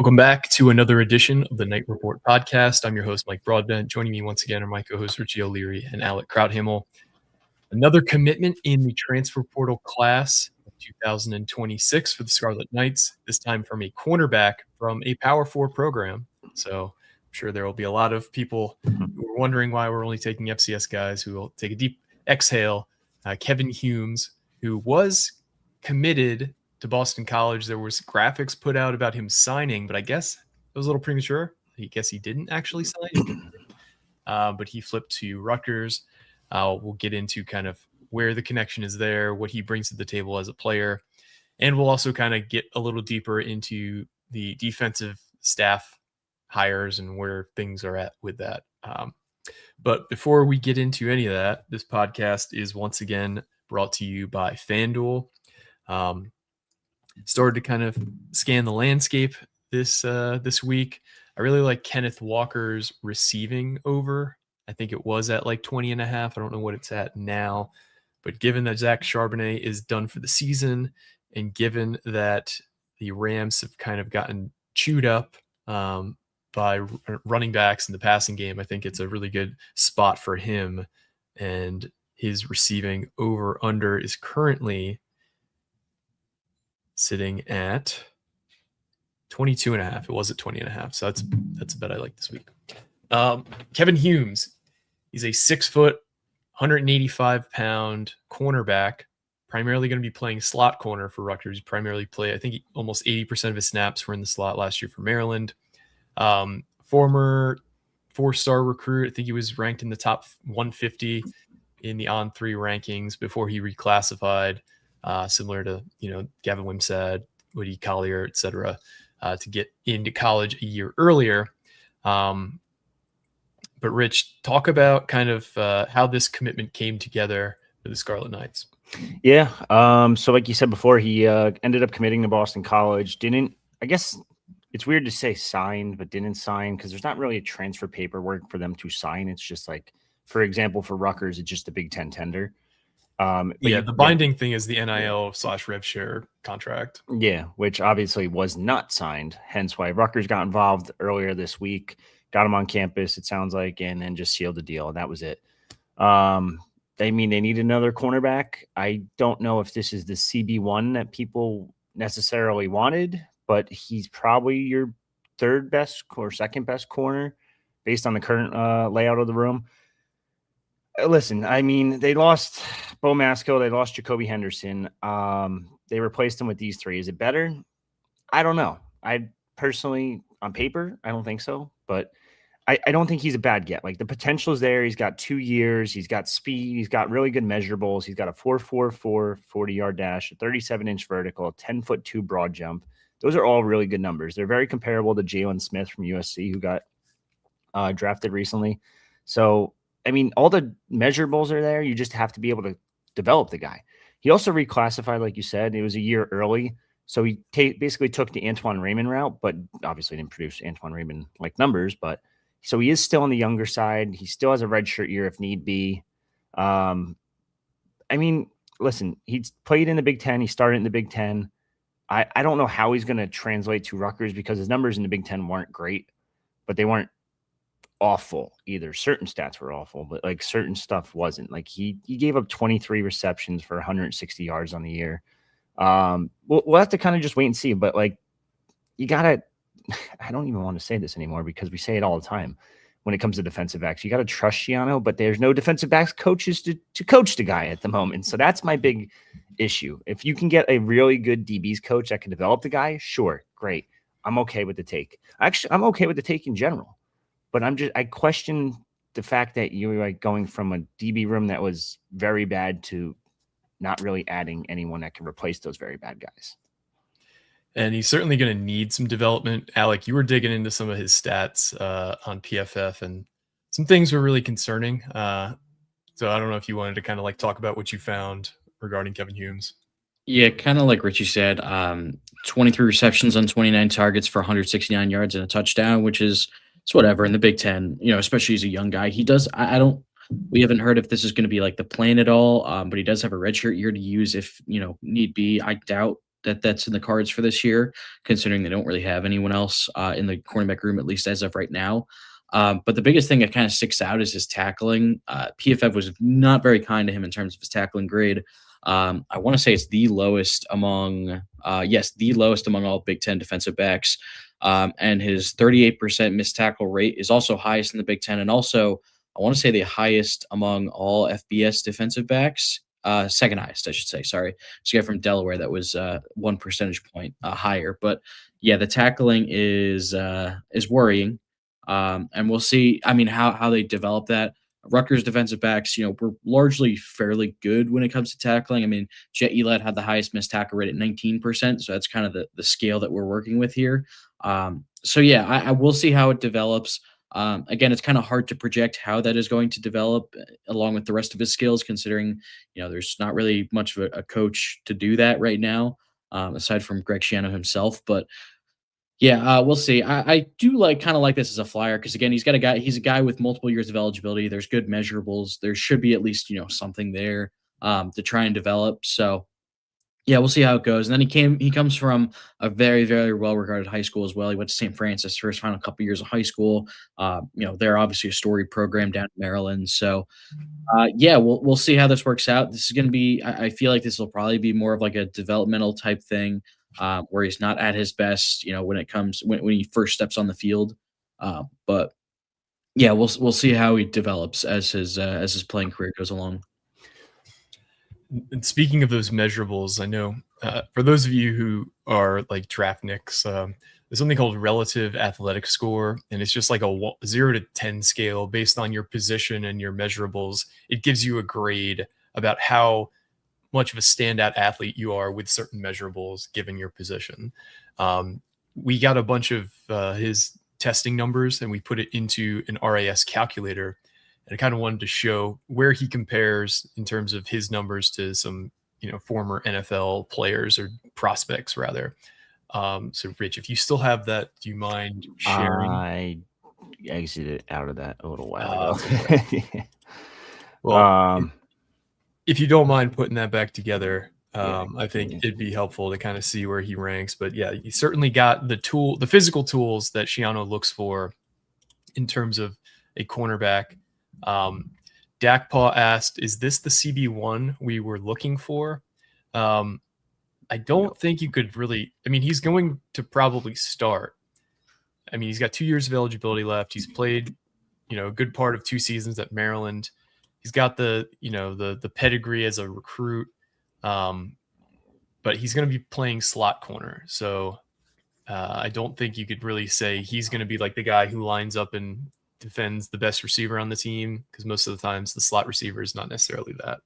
Welcome back to another edition of the Night Report podcast. I'm your host, Mike Broadbent. Joining me once again are my co-hosts, Richie O'Leary and Alec Crouthamel. Another commitment in the transfer portal class of 2026 for the Scarlet Knights, this time from a cornerback from a Power 4 program. So I'm sure there will be a lot of people who are wondering why we're only taking FCS guys, who will take a deep exhale. Kevyn Humes, who was committed to Boston College. There was graphics put out about him signing, but I guess it was a little premature. I guess he didn't actually sign, but he flipped to Rutgers. We'll get into kind of where the connection is there, what he brings to the table as a player, and we'll also kind of get a little deeper into the defensive staff hires and where things are at with that. But before we get into any of that, this podcast is once again brought to you by FanDuel. Started to kind of scan the landscape this week. I really like Kenneth Walker's receiving over. I think it was at like 20.5. I don't know what it's at now, but given that Zach Charbonnet is done for the season, and given that the Rams have kind of gotten chewed up by running backs in the passing game, I think it's a really good spot for him. And his receiving over under is currently sitting at 22.5. It was at 20.5. So that's a bet I like this week. Kevyn Humes, he's a 6 foot, 185-pound cornerback, primarily going to be playing slot corner for Rutgers. Primarily play, I think almost 80% of his snaps were in the slot last year for Maryland. Former 4-star recruit. I think he was ranked in the top 150 in the On3 rankings before he reclassified, similar to, Gavin Wimsatt, Woody Collier, et cetera, to get into college a year earlier. But Rich, talk about kind of how this commitment came together for the Scarlet Knights. Yeah. So like you said before, he ended up committing to Boston College. I guess it's weird to say signed, but didn't sign, because there's not really a transfer paperwork for them to sign. It's just like, for example, for Rutgers, it's just a Big Ten tender. The binding thing is the NIL/rev share contract. Yeah, which obviously was not signed, hence why Rutgers got involved earlier this week, got him on campus, it sounds like, and then just sealed the deal, and that was it. They need another cornerback. I don't know if this is the CB1 that people necessarily wanted, but he's probably your third best or second best corner based on the current layout of the room. Listen, they lost Bo Masco. They lost Jacoby Henderson. They replaced him with these three. Is it better? I don't know. I personally, on paper, I don't think so. But I don't think he's a bad get. Like, the potential is there. He's got 2 years. He's got speed. He's got really good measurables. He's got a 4.44 40-yard dash, a 37-inch vertical, a 10'2" broad jump. Those are all really good numbers. They're very comparable to Jalen Smith from USC, who got drafted recently. So, all the measurables are there. You just have to be able to develop the guy. He also reclassified, like you said. It was a year early. So he basically took the Antoine Raymond route, but obviously didn't produce Antoine Raymond-like numbers. But so he is still on the younger side. He still has a redshirt year if need be. Listen, he's played in the Big Ten. He started in the Big Ten. I don't know how he's going to translate to Rutgers, because his numbers in the Big Ten weren't great, but they weren't awful either. Certain stats were awful, but like certain stuff wasn't. Like he gave up 23 receptions for 160 yards on the year. We'll have to kind of just wait and see, but like, you gotta, I don't even want to say this anymore because we say it all the time when it comes to defensive backs. You got to trust Shiano, but there's no defensive backs coaches to coach the guy at the moment. So that's my big issue. If you can get a really good DBs coach that can develop the guy, sure, great. I'm okay with the take. Actually, I'm okay with the take in general. But I question the fact that you're like going from a DB room that was very bad to not really adding anyone that can replace those very bad guys. And he's certainly going to need some development. Alec, you were digging into some of his stats on PFF, and some things were really concerning. So I don't know if you wanted to kind of like talk about what you found regarding Kevyn Humes. Yeah, kind of like Richie said, 23 receptions on 29 targets for 169 yards and a touchdown, which is it's whatever in the Big Ten, especially as a young guy. He does, we haven't heard if this is going to be like the plan at all, but he does have a redshirt year to use if, need be. I doubt that's in the cards for this year, considering they don't really have anyone else in the cornerback room, at least as of right now. But the biggest thing that kind of sticks out is his tackling. PFF was not very kind to him in terms of his tackling grade. I want to say it's the lowest among, the lowest among all Big Ten defensive backs. And his 38% missed tackle rate is also highest in the Big Ten, and also I want to say the highest among all FBS defensive backs. Second highest, I should say. Sorry, it's a guy from Delaware that was 1 percentage point higher. But yeah, the tackling is worrying, and we'll see. I mean, how they develop that. Rutgers defensive backs, were largely fairly good when it comes to tackling. I mean, Jet Elad had the highest missed tackle rate at 19%, so that's kind of the scale that we're working with here. So yeah, I will see how it develops. Again, it's kind of hard to project how that is going to develop along with the rest of his skills, considering there's not really much of a coach to do that right now, aside from Greg Schiano himself. But yeah, we'll see. I do kind of like this as a flyer because again, he's a guy with multiple years of eligibility. There's good measurables. There should be at least something there to try and develop. So yeah, we'll see how it goes. And then he comes from a very, very well-regarded high school as well. He went to St. Francis for his final couple years of high school. They're obviously a storied program down in Maryland. So yeah, we'll see how this works out. This is going to be, I feel like this will probably be more of like a developmental type thing, where he's not at his best, when he first steps on the field. But yeah, we'll see how he develops as his playing career goes along. And speaking of those measurables, I know for those of you who are like draft nicks, there's something called relative athletic score, and it's just like a 0 to 10 scale based on your position and your measurables. It gives you a grade about how much of a standout athlete you are with certain measurables given your position. We got a bunch of his testing numbers and we put it into an RAS calculator. And I kind of wanted to show where he compares in terms of his numbers to some, former NFL players or prospects rather. So Rich, if you still have that, do you mind sharing? I exited out of that a little while ago. Yeah. Well, if you don't mind putting that back together, I think it'd be helpful to kind of see where he ranks. But yeah, he certainly got the physical tools that Schiano looks for in terms of a cornerback. Dakpaw asked, is this the CB1 we were looking for? I don't think you could really, he's going to probably start. He's got 2 years of eligibility left. He's played, a good part of 2 seasons at Maryland. He's got the pedigree as a recruit. But he's going to be playing slot corner. So I don't think you could really say he's going to be like the guy who lines up and defends the best receiver on the team, because most of the times the slot receiver is not necessarily that.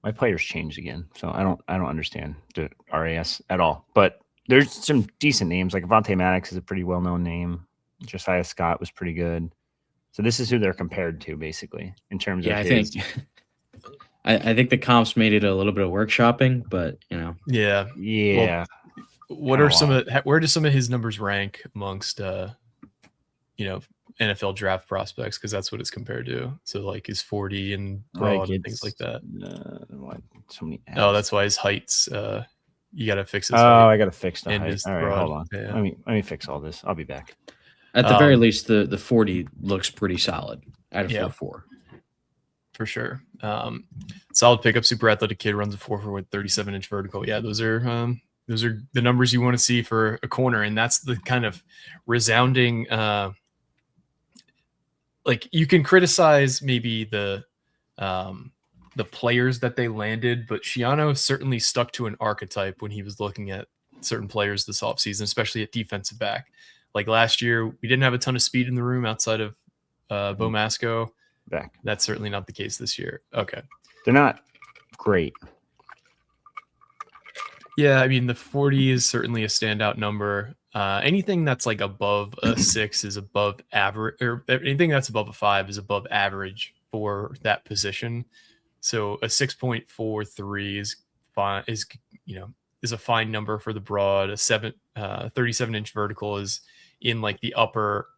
My players changed again, so I don't understand the RAS at all. But there's some decent names, like Avonte Maddox is a pretty well-known name. Josiah Scott was pretty good. So this is who they're compared to, basically, in terms of his. I think the comps made it a little bit of workshopping, but Yeah. Well, where do some of his numbers rank amongst NFL draft prospects, because that's what it's compared to. So like his 40 and broad and things like that. So many ads. Oh, that's why his heights. You got to fix his. I got to fix the height. All right, broad. hold on. Yeah. Let me fix all this. I'll be back. At the very least, the 40 looks pretty solid at a 4.4. For sure. Solid pickup, super athletic kid, runs a 4.4 with 37-inch vertical. Yeah, those are the numbers you want to see for a corner, and that's the kind of resounding. Like you can criticize maybe the players that they landed, but Schiano certainly stuck to an archetype when he was looking at certain players this offseason, especially at defensive back. Like last year, we didn't have a ton of speed in the room outside of Bo Masco. Back. That's certainly not the case this year. Okay. They're not great. Yeah, the 40 is certainly a standout number. Anything that's like above a 6 is above average, or anything that's above a 5 is above average for that position. So a 6.43 is fine. Is a fine number for the broad. A 37-inch vertical is in like the upper,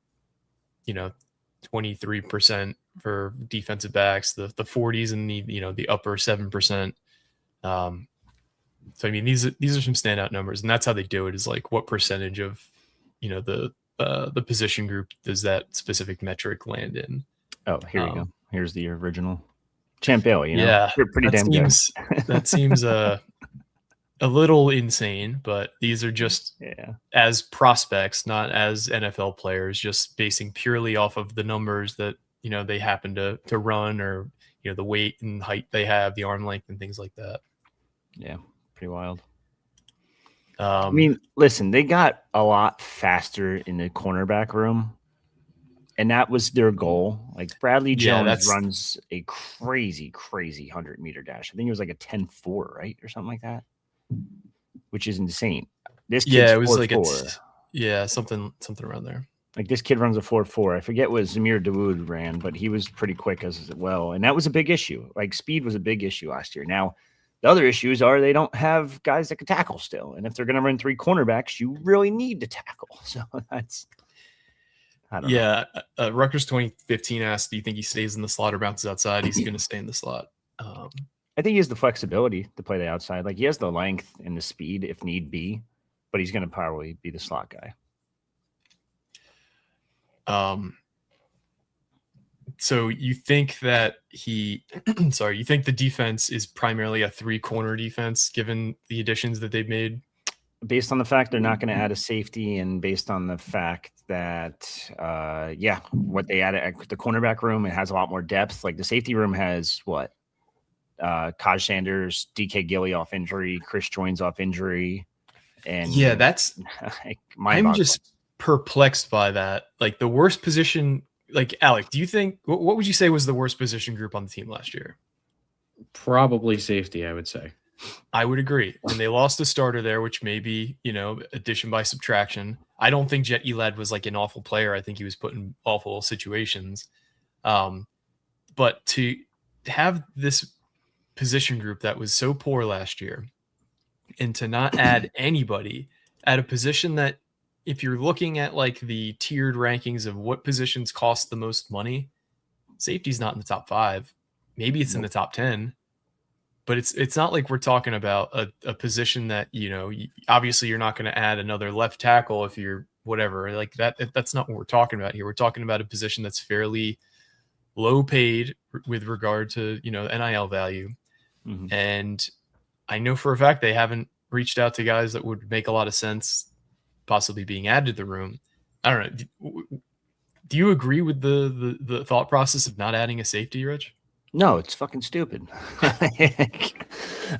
23% for defensive backs. The 40s and the upper 7%. So I mean, these are some standout numbers, and that's how they do it. Is like what percentage of the position group does that specific metric land in? Oh, here we go. Here's the original Champ Bailey. Yeah, you're pretty damn good. That seems a little insane, but these are just as prospects, not as NFL players, just basing purely off of the numbers that they happen to run, or the weight and height they have, the arm length and things like that. Yeah, pretty wild. I mean, listen, they got a lot faster in the cornerback room, and that was their goal. Like Bradley Jones runs a crazy 100-meter dash. I think it was like a 10.4, right, or something like that, which is insane. This kid's it was 4.4. Something around there. Like this kid runs a 4.4. I forget what Zamir Dawood ran, but he was pretty quick as well, and that was a big issue. Like speed was a big issue last year. Now, the other issues are they don't have guys that can tackle still. And if they're going to run 3 cornerbacks, you really need to tackle. So that's, I don't know. Rutgers 2015 asked, do you think he stays in the slot or bounces outside? He's going to stay in the slot. I think he has the flexibility to play the outside. Like he has the length and the speed if need be, but he's going to probably be the slot guy. So you think that you think the defense is primarily a 3-corner defense given the additions that they've made? Based on the fact they're not going to add a safety, and based on the fact that, what they added at the cornerback room, it has a lot more depth. Like the safety room has what? Kaj Sanders, DK Gilly off injury, Chris Joins off injury. And that's like, I'm just perplexed by that. Like the worst position. Like, Alec, do you think what would you say was the worst position group on the team last year? Probably safety, I would say. I would agree. And they lost a starter there, which may be, addition by subtraction. I don't think Jet Elad was like an awful player. I think he was put in awful situations. But to have this position group that was so poor last year and to not add anybody at a position that, if you're looking at like the tiered rankings of what positions cost the most money, safety's not in the top 5. Maybe it's in the top 10, but it's not like we're talking about a position that, obviously you're not going to add another left tackle if you're whatever like that. That's not what we're talking about here. We're talking about a position that's fairly low paid with regard to, NIL value. Mm-hmm. And I know for a fact they haven't reached out to guys that would make a lot of sense possibly being added to the room. I don't know. Do you agree with the thought process of not adding a safety, Rich? No, it's fucking stupid.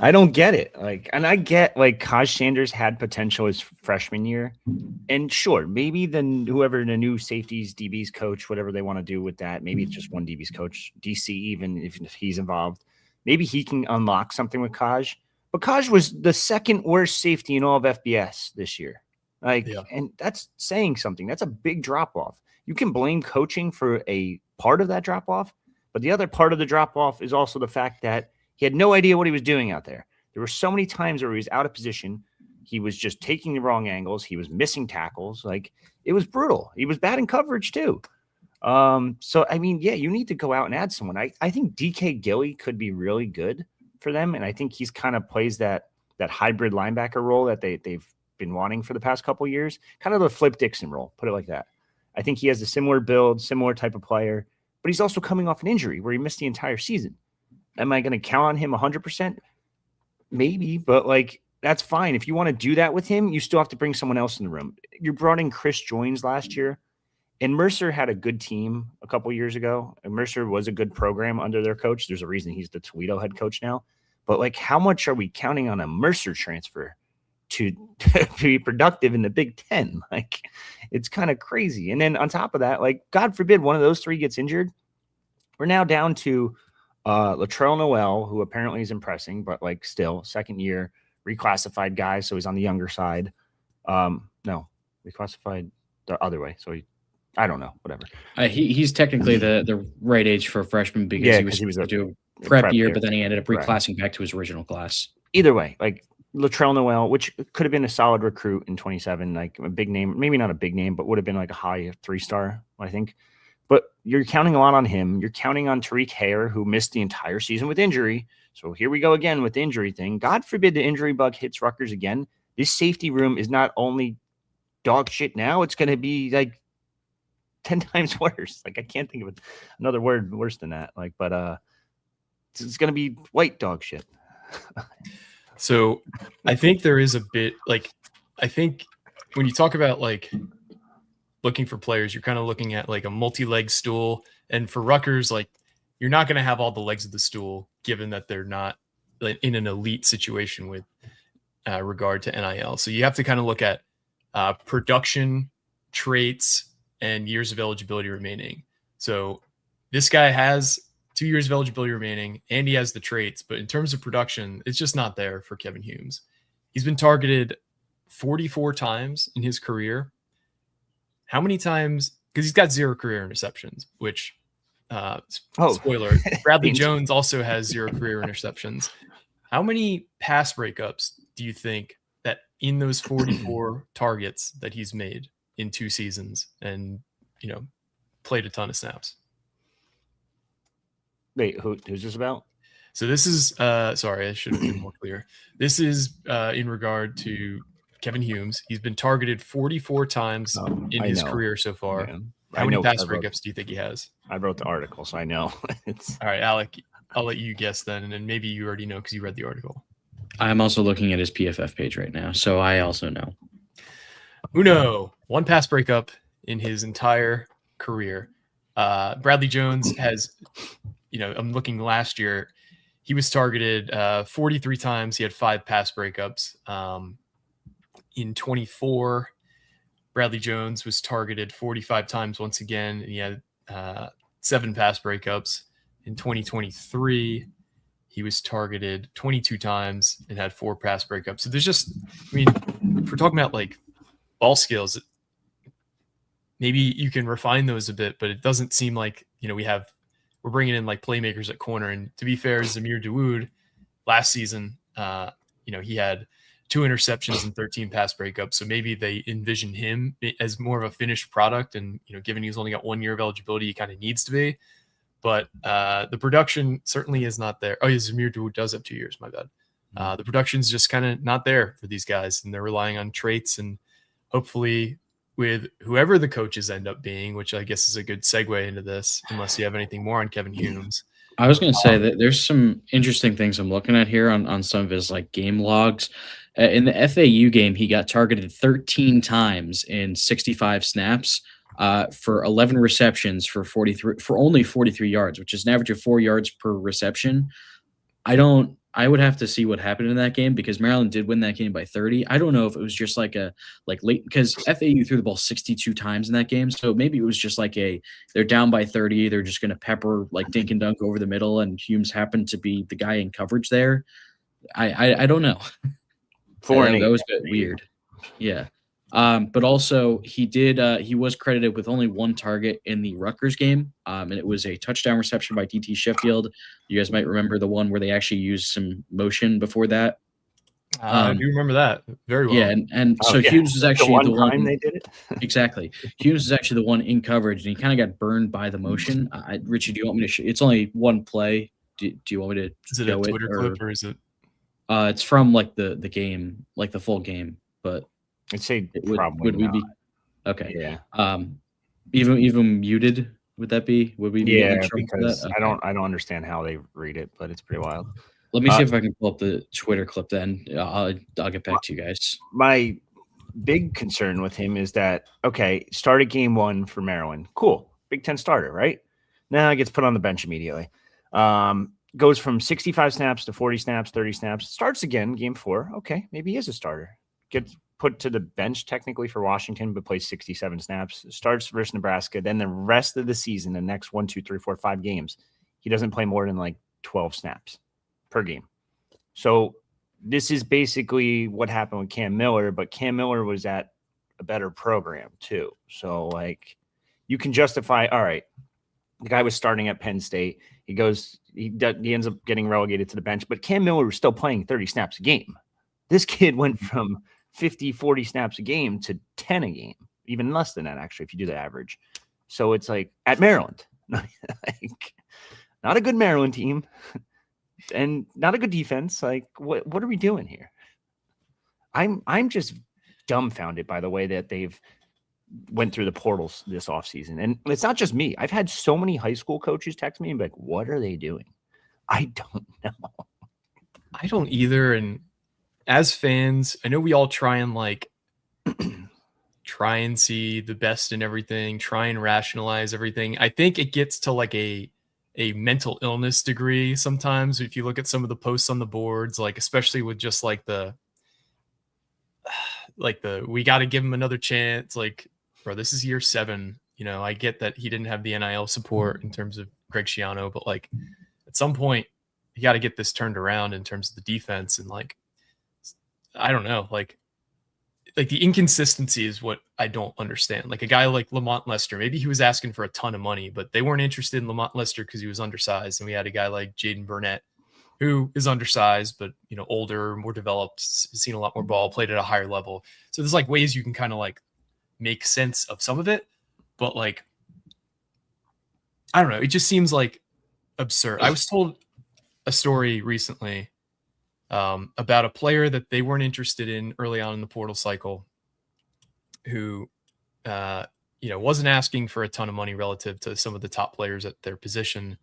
I don't get it. Like, and I get like Kaj Sanders had potential his freshman year, and sure, maybe then whoever the new safeties, DBs coach, whatever they want to do with that, maybe it's just one DBs coach, DC, even if he's involved, maybe he can unlock something with Kaj. But Kaj was the second worst safety in all of FBS this year. And that's saying something. That's a big drop off. You can blame coaching for a part of that drop off, but the other part of the drop off is also the fact that he had no idea what he was doing out there. There were so many times where he was out of position. He was just taking the wrong angles. He was missing tackles. Like it was brutal. He was bad in coverage too. So I mean, you need to go out and add someone. I think DK Gilly could be really good for them, and I think he's kind of plays that hybrid linebacker role that they've been wanting for the past couple of years, kind of the Flip Dixon role, put it like that. I think he has a similar build, similar type of player, but he's also coming off an injury where he missed the entire season. Am I going to count on him 100%? Maybe, but like, that's fine. If you want to do that with him, you still have to bring someone else in the room. You brought in Chris Joins last year, and Mercer had a good team a couple of years ago, and Mercer was a good program under their coach. There's a reason he's the Toledo head coach now, but like, how much are we counting on a Mercer transfer to be productive in the Big Ten? Like, it's kind of crazy. And then on top of that, like, God forbid one of those 3 gets injured. We're now down to Latrell Noel, who apparently is impressing, but like still second year reclassified guy. So he's on the younger side. No, reclassified the other way. So I don't know, whatever. He's technically the right age for a freshman because he was to do a prep year, but then he ended up reclassing back to his original class. Either way, like, Latrell Noel, which could have been a solid recruit in 27, like a big name, maybe not a big name, but would have been like a high 3-star, I think. But you're counting a lot on him. You're counting on Tariq Hare, who missed the entire season with injury. So here we go again with the injury thing. God forbid the injury bug hits Rutgers again. This safety room is not only dog shit now, it's going to be like 10 times worse. Like, I can't think of another word worse than that. Like, but it's going to be white dog shit. So I think there is a bit like, I think when you talk about like looking for players, you're kind of looking at like a multi-leg stool. And for Rutgers, like, you're not going to have all the legs of the stool, given that they're not in an elite situation with regard to NIL. So you have to kind of look at production, traits, and years of eligibility remaining. So this guy has 2 years of eligibility remaining, and he has the traits. But in terms of production, it's just not there for Kevyn Humes. He's been targeted 44 times in his career. How many times? Because he's got 0 career interceptions, which, spoiler, Bradley Jones also has 0 career interceptions. How many pass breakups do you think that in those 44 targets that he's made in 2 seasons and, played a ton of snaps? Wait, who's this about? So this is, sorry, I should have been more clear. This is in regard to Kevyn Humes. He's been targeted 44 times in his career so far. Yeah. How many pass breakups do you think he has? I wrote the article, so I know. All right, Alec, I'll let you guess then, and then maybe you already know because you read the article. I'm also looking at his PFF page right now, so I also know. Uno, 1 pass breakup in his entire career. Bradley Jones has, I'm looking last year, he was targeted 43 times. He had 5 pass breakups. In 24, Bradley Jones was targeted 45 times once again, and he had 7 pass breakups. In 2023, he was targeted 22 times and had 4 pass breakups. So there's just, if we're talking about like ball skills, maybe you can refine those a bit, but it doesn't seem like, we're bringing in like playmakers at corner. And to be fair, Zamir Dawood last season, he had 2 interceptions and 13 pass breakups. So maybe they envision him as more of a finished product. And, given he's only got 1 year of eligibility, he kind of needs to be. But the production certainly is not there. Oh, yeah, Zamir Dawood does have 2 years, my bad. The production's just kind of not there for these guys. And they're relying on traits, and hopefully with whoever the coaches end up being, which I guess is a good segue into this, unless you have anything more on Kevyn Humes. I was going to say that there's some interesting things I'm looking at here on some of his like game logs. In the FAU game, he got targeted 13 times in 65 snaps for 11 receptions for only 43 yards, which is an average of 4 yards per reception. I would have to see what happened in that game because Maryland did win that game by 30. I don't know if it was just like late because FAU threw the ball 62 times in that game. So maybe it was just like they're down by 30. They're just going to pepper like dink and dunk over the middle. And Humes happened to be the guy in coverage there. I don't know. That was a bit weird. Yeah. But also he was credited with only 1 target in the Rutgers game. And it was a touchdown reception by DT Sheffield. You guys might remember the one where they actually used some motion before that. I do remember that very well. Yeah. And so Humes was actually the one they did it. Exactly. Humes is actually the one in coverage, and he kind of got burned by the motion. Richie, do you want me to it's only 1 play. Do you want me to Is it a Twitter clip or is it? It's from like the game, like the full game, but I'd say would we be okay? Yeah. Even muted, would that be? Would we be? Yeah, because okay. I don't understand how they read it, but it's pretty wild. Let me see if I can pull up the Twitter clip. Then I'll get back to you guys. My big concern with him is that started game 1 for Maryland, cool, Big Ten starter, right? Now he gets put on the bench immediately. Goes from 65 snaps to 40 snaps, 30 snaps. Starts again, game 4. Okay, maybe he is a starter. Gets put to the bench technically for Washington, but plays 67 snaps. Starts versus Nebraska. Then the rest of the season, the next 1, 2, 3, 4, 5 games, he doesn't play more than like 12 snaps per game. So this is basically what happened with Cam Miller, but Cam Miller was at a better program too. So like you can justify, all right, the guy was starting at Penn State. He ends up getting relegated to the bench, but Cam Miller was still playing 30 snaps a game. This kid went from 50, 40 snaps a game to 10 a game, even less than that, actually, if you do the average. So it's like at Maryland, like not a good Maryland team and not a good defense. Like what are we doing here? I'm just dumbfounded by the way that they've went through the portals this offseason. And it's not just me. I've had so many high school coaches text me and be like, what are they doing? I don't know. I don't either. And as fans, I know we all try and like try and see the best in everything, try and rationalize everything. I think it gets to like a mental illness degree sometimes. If you look at some of the posts on the boards, like especially with just like the we got to give him another chance. Like, bro, this is year 7. You know, I get that he didn't have the NIL support in terms of Greg Schiano, but like at some point you got to get this turned around in terms of the defense. And like, I don't know, like the inconsistency is what I don't understand. Like a guy like Lamont Lester, maybe he was asking for a ton of money, but they weren't interested in Lamont Lester because he was undersized. And we had a guy like Jaden Burnett, who is undersized, but, you know, older, more developed, seen a lot more ball, played at a higher level. So there's like ways you can kind of like make sense of some of it, but like, I don't know. It just seems like absurd. I was told a story recently about a player that they weren't interested in early on in the portal cycle who, you know, wasn't asking for a ton of money relative to some of the top players at their position.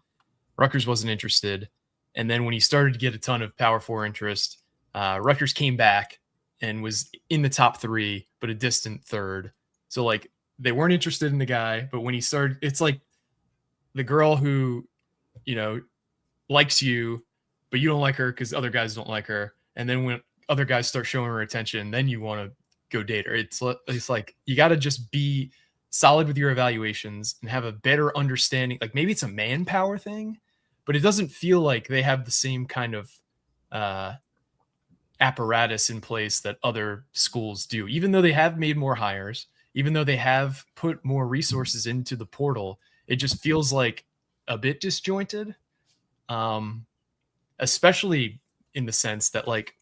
Rutgers wasn't interested. And then when he started to get a ton of Power 4 interest, Rutgers came back and was in the top 3, but a distant 3rd. So like they weren't interested in the guy, but when he started, it's like the girl who, you know, likes you, but you don't like her because other guys don't like her. And then when other guys start showing her attention, then you want to go date her. It's like you got to just be solid with your evaluations and have a better understanding. Like maybe it's a manpower thing, but it doesn't feel like they have the same kind of apparatus in place that other schools do. Even though they have made more hires, even though they have put more resources into the portal, it just feels like a bit disjointed. Especially in the sense that like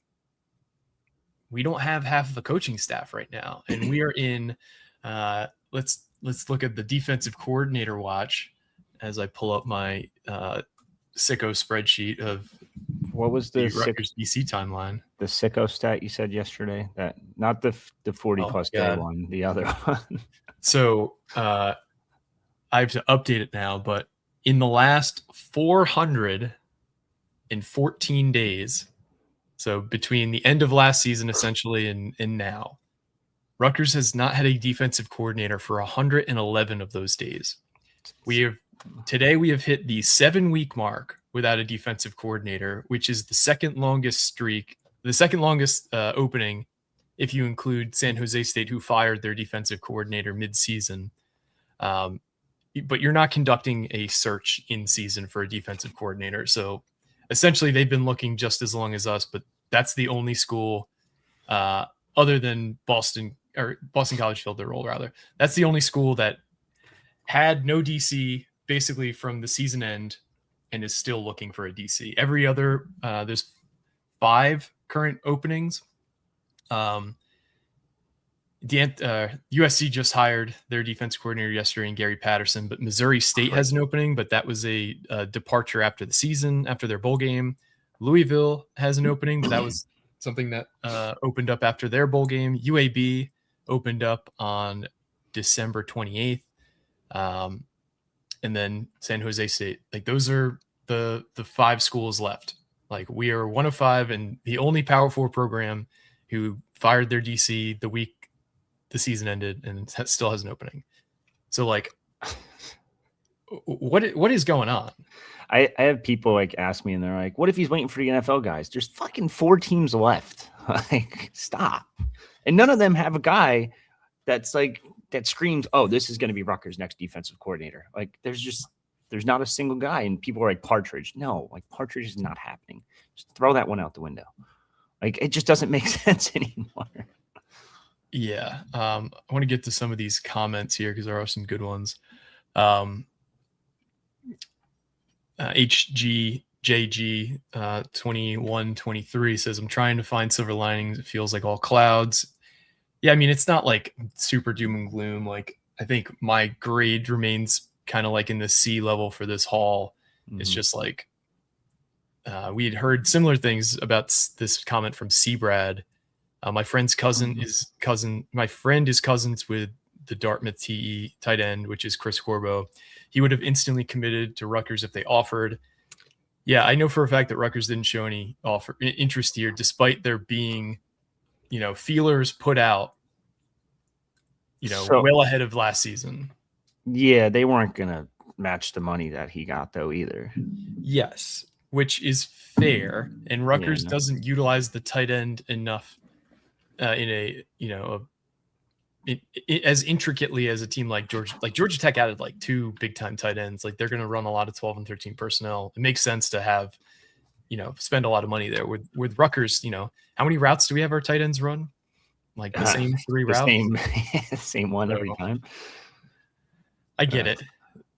we don't have half of the coaching staff right now, and we are in let's look at the defensive coordinator watch as I pull up my sicko spreadsheet of what was the Rutgers DC timeline. The sicko stat you said yesterday, that not the 40 plus day one, the other one. So I have to update it now, but in the last 414 days, so between the end of last season essentially and now, Rutgers has not had a defensive coordinator for 111 of those days. Today we have hit the 7-week mark without a defensive coordinator, which is the second longest opening if you include San Jose State, who fired their defensive coordinator mid-season. But you're not conducting a search in season for a defensive coordinator. So essentially they've been looking just as long as us, but that's the only school other than Boston College filled their role rather. That's the only school that had no DC basically from the season end and is still looking for a DC. Every other, there's 5 current openings. USC just hired their defense coordinator yesterday, Gary Patterson, but Missouri State has an opening, but that was a departure after the season, after their bowl game. Louisville has an opening, but that was something that opened up after their bowl game. UAB opened up on December 28th. And then San Jose State. Like those are the 5 schools left. Like we are 1 of 5 and the only Power 4 program who fired their DC the week the season ended and still has an opening. So like what is going on? I have people like ask me and they're like, what if he's waiting for the NFL guys? There's fucking 4 teams left. Like stop. And none of them have a guy that's like, that screams, oh, this is going to be Rutgers' next defensive coordinator. Like there's not a single guy, and people are like Partridge. No, like Partridge is not happening. Just throw that one out the window. Like it just doesn't make sense anymore. Yeah. I want to get to some of these comments here because there are some good ones. HGJG 2123 says, I'm trying to find silver linings. It feels like all clouds. Yeah, I mean, it's not like super doom and gloom. Like I think my grade remains kind of like in the C level for this haul. It's just like we had heard similar things about this comment from C-Brad. My friend's cousin is cousins with the Dartmouth TE tight end, which is Chris Corbo. He would have instantly committed to Rutgers if they offered. Yeah, I know for a fact that Rutgers didn't show any interest here, despite there being, feelers put out, well ahead of last season. Yeah, they weren't going to match the money that he got, though, either. Yes, which is fair. And Rutgers doesn't utilize the tight end enough in a, as intricately as a team like Georgia. Like Georgia Tech added like 2 big-time tight ends. Like they're going to run a lot of 12 and 13 personnel. It makes sense to have, spend a lot of money there. With Rutgers, how many routes do we have our tight ends run? Like the same 3 routes? Same one every time. I get it.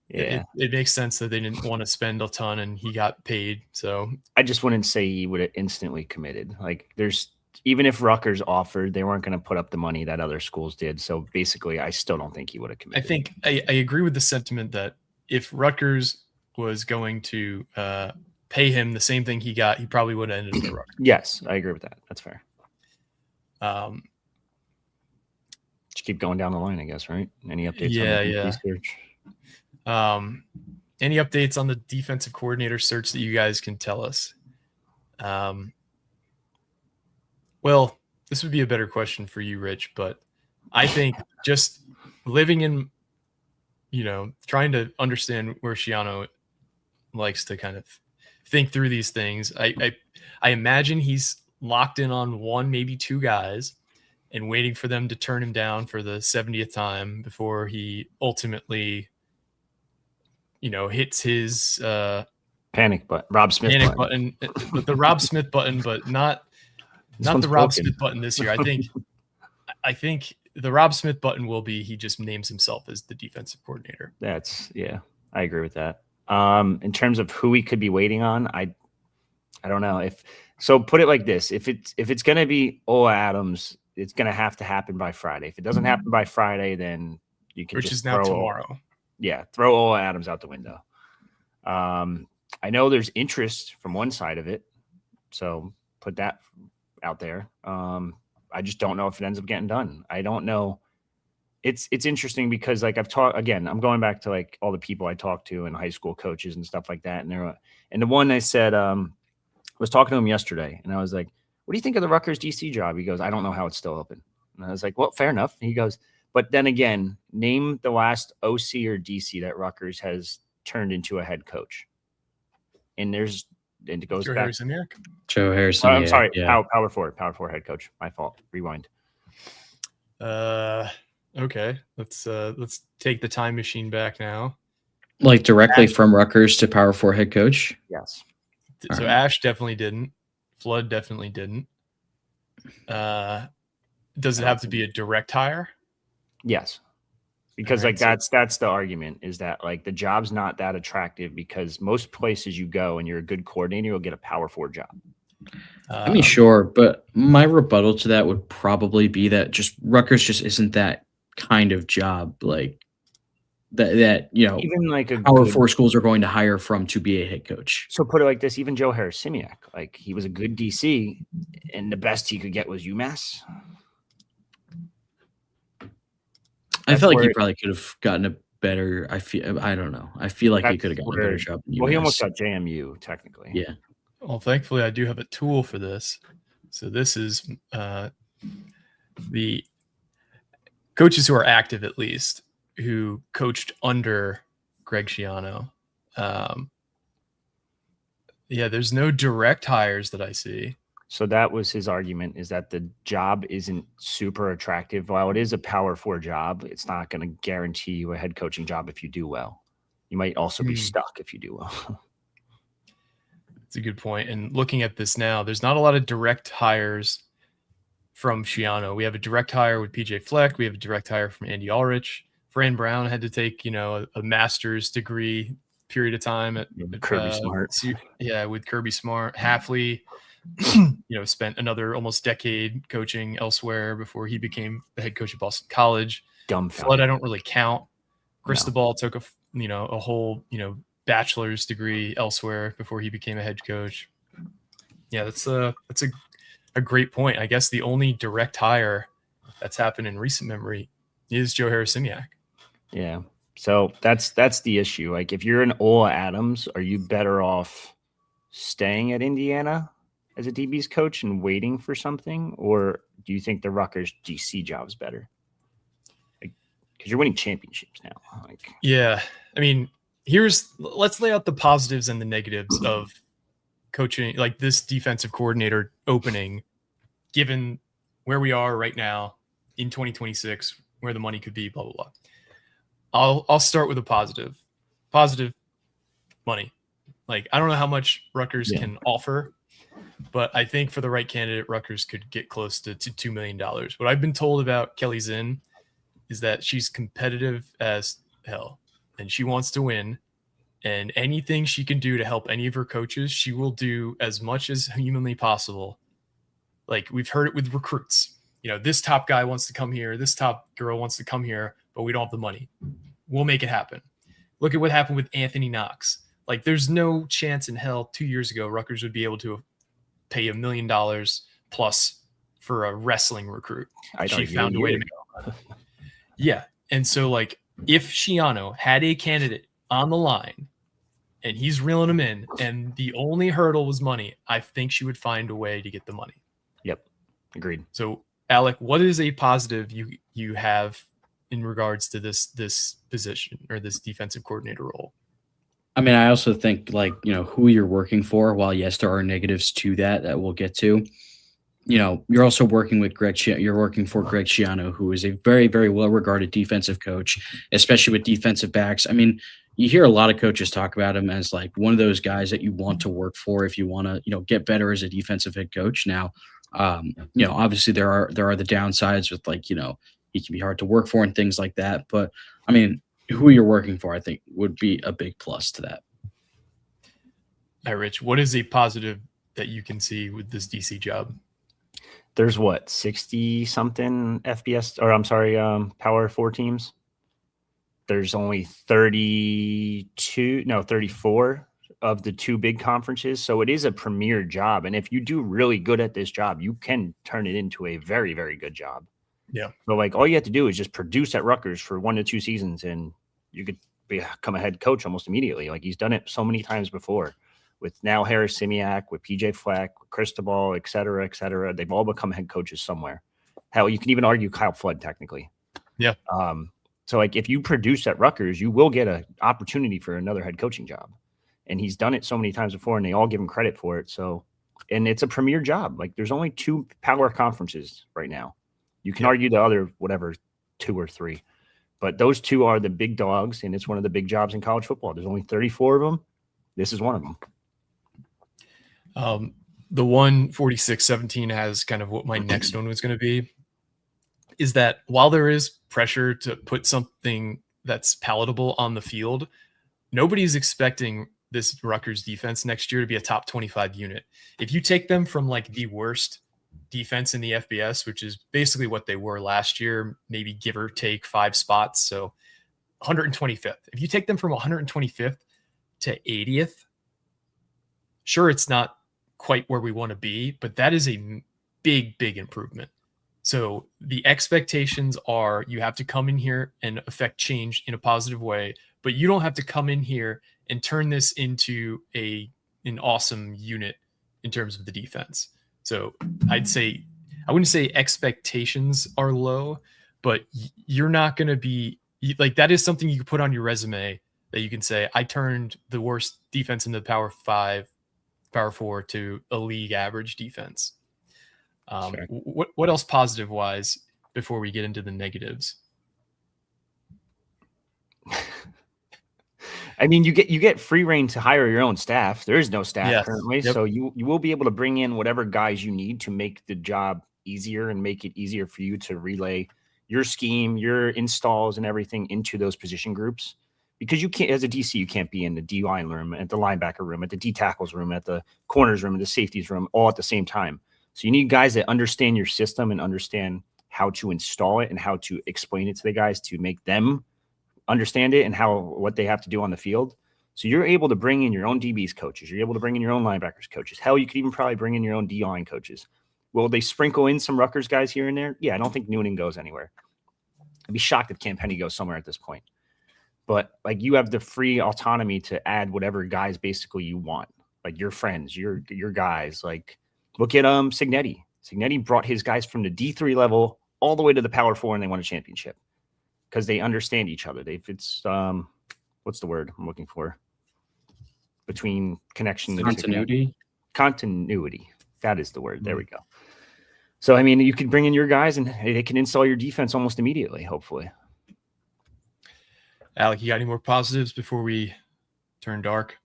Yeah. It makes sense that they didn't want to spend a ton and he got paid. So I just wouldn't say he would have instantly committed. Like even if Rutgers offered, they weren't going to put up the money that other schools did. So basically, I still don't think he would have committed. I think I agree with the sentiment that if Rutgers was going to pay him the same thing he got, he probably would have ended up at Rutgers. Yes, I agree with that. That's fair. Just keep going down the line, I guess, right? Any updates on the search? Any updates on the defensive coordinator search that you guys can tell us? Well, this would be a better question for you, Rich, but I think just living in, trying to understand where Schiano likes to kind of think through these things. I imagine he's locked in on 1, maybe 2 guys and waiting for them to turn him down for the 70th time before he ultimately, hits his panic button, Rob Smith button, but the Rob Smith button, but not the Rob Smith button this year. I think the Rob Smith button will be he just names himself as the defensive coordinator. I agree with that. In terms of who we could be waiting on, I don't know. Put it like this: if it's going to be Ola Adams, it's going to have to happen by Friday. If it doesn't happen by Friday, then you can which is now tomorrow. Throw Ola Adams out the window. I know there's interest from one side of it, so put that out there. I just don't know if it ends up getting done. I don't know. It's interesting because like I've talked again, I'm going back to like all the people I talked to and high school coaches and stuff like that. And the one I said, was talking to him yesterday and I was like, what do you think of the Rutgers DC job? He goes, I don't know how it's still open. And I was like, well, fair enough. And he goes, but then again, name the last OC or DC that Rutgers has turned into a head coach. And it goes Joe back. Joe Harrison. I'm sorry. Yeah. Power forward head coach. My fault. Rewind. Okay. Let's take the time machine back now. Like directly from Rutgers to Power 4 head coach? Yes. So Ash definitely didn't. Flood definitely didn't. Does it have to be a direct hire? Yes. Because that's the argument is that like the job's not that attractive because most places you go and you're a good coordinator, you'll get a Power 4 job. I mean, sure, but my rebuttal to that would probably be that just Rutgers just isn't that kind of job like that even like Power 4 schools are going to hire from to be a head coach. So put it like this, even Joe Harris-Simiak, like he was a good DC and the best he could get was UMass. I feel like he probably could have gotten a better. I don't know. I feel like he could have gotten a better job. Well, he almost got JMU technically. Yeah. Well, thankfully, I do have a tool for this. So this is the coaches who are active, at least, who coached under Greg Schiano. There's no direct hires that I see. So that was his argument, is that the job isn't super attractive. While it is a Power 4 job, it's not going to guarantee you a head coaching job if you do well. You might also be stuck if you do well. That's a good point. And looking at this now, there's not a lot of direct hires from Schiano. We have a direct hire with PJ Fleck. We have a direct hire from Andy Ulrich. Fran Brown had to take, a master's degree period of time at Kirby Smart. With Kirby Smart. Hafley, spent another almost decade coaching elsewhere before he became the head coach at Boston College. dumbfounded. Flood, I don't really count. Cristobal took a whole bachelor's degree elsewhere before he became a head coach. Yeah, that's a great point. I guess the only direct hire that's happened in recent memory is Joe Harris-Simiak. Yeah. So that's the issue. Like, if you're an Ola Adams, are you better off staying at Indiana as a DB's coach and waiting for something, or do you think the Rutgers GC job is better? Because you're winning championships now. Yeah, I mean, let's lay out the positives and the negatives of coaching, like this defensive coordinator opening, given where we are right now in 2026, where the money could be, blah blah blah. I'll start with a positive. Positive money. Like, I don't know how much Rutgers can offer, but I think for the right candidate, Rutgers could get close to $2 million. What I've been told about Kelly Zinn is that she's competitive as hell and she wants to win, and anything she can do to help any of her coaches, she will do as much as humanly possible. Like, we've heard it with recruits. This top guy wants to come here, this top girl wants to come here, but we don't have the money. We'll make it happen. Look at what happened with Anthony Knox. Like, there's no chance in hell 2 years ago Rutgers would be able to pay $1 million plus for a wrestling recruit. She found a way to make it. Yeah. And so, like, if Schiano had a candidate on the line and he's reeling him in and the only hurdle was money, I think she would find a way to get the money. Yep. Agreed. So, Alec, what is a positive you have in regards to this position or this defensive coordinator role? I mean, I also think, like, who you're working for, while yes, there are negatives to that we'll get to. You're also working with you're working for Greg Schiano, who is a very, very well-regarded defensive coach, especially with defensive backs. I mean, you hear a lot of coaches talk about him as like one of those guys that you want to work for if you want to, get better as a defensive head coach. Now, obviously there are the downsides with, like, he can be hard to work for and things like that. But I mean, who you're working for, I think, would be a big plus to that. Hi, Rich. What is a positive that you can see with this DC job? There's 60 something FBS, or I'm sorry, Power 4 teams. There's only 34 of the two big conferences. So it is a premier job. And if you do really good at this job, you can turn it into a very, very good job. Yeah. So, like, all you have to do is just produce at Rutgers for 1 to 2 seasons and you could become a head coach almost immediately. Like, he's done it so many times before with now Harris-Simiak, with PJ Fleck, with Cristobal, et cetera, et cetera. They've all become head coaches somewhere. Hell, you can even argue Kyle Flood technically. Yeah. So, like, if you produce at Rutgers, you will get an opportunity for another head coaching job. And he's done it so many times before, and they all give him credit for it. So, and it's a premier job. Like, there's only 2 power conferences right now. You can argue the other, 2 or 3. But those 2 are the big dogs, and it's one of the big jobs in college football. There's only 34 of them. This is one of them. The 146-17 has kind of what my next one was going to be, is that while there is pressure to put something that's palatable on the field, nobody's expecting this Rutgers defense next year to be a top 25 unit. If you take them from, like, the worst defense in the FBS, which is basically what they were last year, maybe give or take 5 spots, so 125th. If you take them from 125th to 80th, sure, it's not quite where we want to be, but that is a big, big improvement. So the expectations are you have to come in here and affect change in a positive way, but you don't have to come in here and turn this into an awesome unit in terms of the defense. So I wouldn't say expectations are low, but you're not going to be like, that is something you can put on your resume that you can say, I turned the worst defense in the Power 5, Power 4 to a league average defense. Sure. What else positive wise before we get into the negatives? I mean, you get free reign to hire your own staff. There is no staff currently. Yep. So you will be able to bring in whatever guys you need to make the job easier and make it easier for you to relay your scheme, your installs and everything into those position groups. Because you can't, as a DC, you can't be in the D line room, at the linebacker room, at the D tackles room, at the corners room, at the safeties room, all at the same time. So you need guys that understand your system and understand how to install it and how to explain it to the guys to make them understand it and what they have to do on the field. So you're able to bring in your own DBs coaches. You're able to bring in your own linebackers coaches. Hell, you could even probably bring in your own D-line coaches. Will they sprinkle in some Rutgers guys here and there? Yeah, I don't think Noonan goes anywhere. I'd be shocked if Cam Penny goes somewhere at this point. But like, you have the free autonomy to add whatever guys basically you want, like your friends, your guys. Like, look at Signetti. Signetti brought his guys from the D3 level all the way to the Power 4, and they won a championship because they understand each other. It's what's the word I'm looking for? Between connection and continuity. That is the word. There we go. So, I mean, you could bring in your guys and they can install your defense almost immediately, hopefully. Alec, you got any more positives before we turn dark?